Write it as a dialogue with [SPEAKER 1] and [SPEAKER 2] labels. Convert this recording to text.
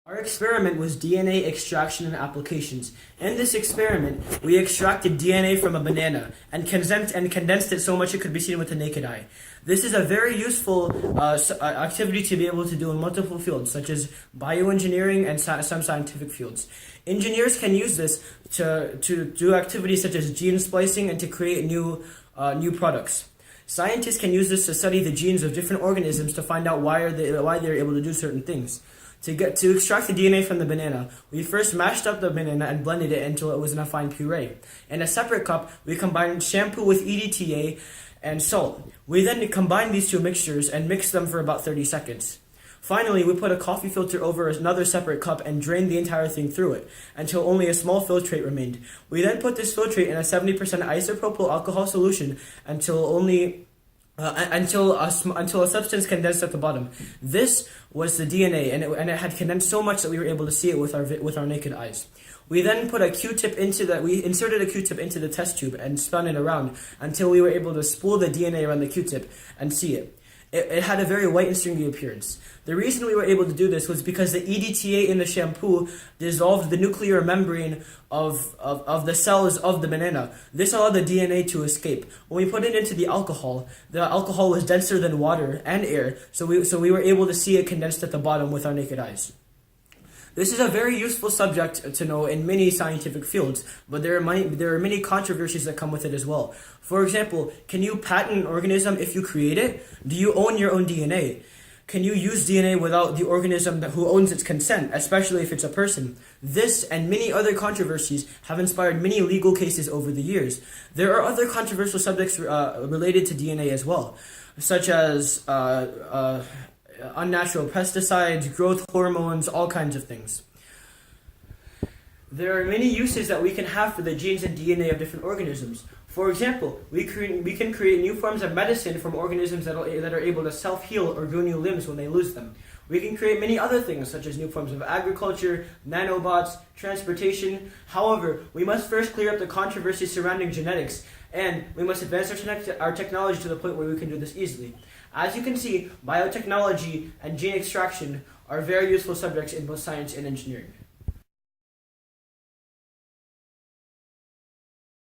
[SPEAKER 1] Our experiment was DNA extraction and applications. In this experiment, we extracted DNA from a banana and condensed it so much it could be seen with the naked eye. This is a very useful activity to be able to do in multiple fields, such as bioengineering and some scientific fields. Engineers can use this to do activities such as gene splicing and to create new products. Scientists can use this to study the genes of different organisms to find out why they're able to do certain things. To extract the DNA from the banana, we first mashed up the banana and blended it until it was in a fine puree. In a separate cup, we combined shampoo with EDTA and salt. We then combined these two mixtures and mixed them for about 30 seconds. Finally, we put a coffee filter over another separate cup and drained the entire thing through it until only a small filtrate remained. We then put this filtrate in a 70% isopropyl alcohol solution until a substance condensed at the bottom. This was the DNA, and it had condensed so much that we were able to see it with our naked eyes. We then put we inserted a Q-tip into the test tube and spun it around until we were able to spool the DNA around the Q-tip and see it. It had a very white and stringy appearance. The reason we were able to do this was because the EDTA in the shampoo dissolved the nuclear membrane of the cells of the banana. This allowed the DNA to escape. When we put it into the alcohol was denser than water and air, so we were able to see it condensed at the bottom with our naked eyes. This is a very useful subject to know in many scientific fields, but there are many controversies that come with it as well. For example, can you patent an organism if you create it? Do you own your own DNA? Can you use DNA without the organism who owns its consent, especially if it's a person? This and many other controversies have inspired many legal cases over the years. There are other controversial subjects related to DNA as well, such as unnatural pesticides, growth hormones, all kinds of things. There are many uses that we can have for the genes and DNA of different organisms. For example, we can create new forms of medicine from organisms that are able to self-heal or grow new limbs when they lose them. We can create many other things, such as new forms of agriculture, nanobots, transportation. However, we must first clear up the controversy surrounding genetics, and we must advance our technology to the point where we can do this easily. As you can see, biotechnology and gene extraction are very useful subjects in both science and engineering.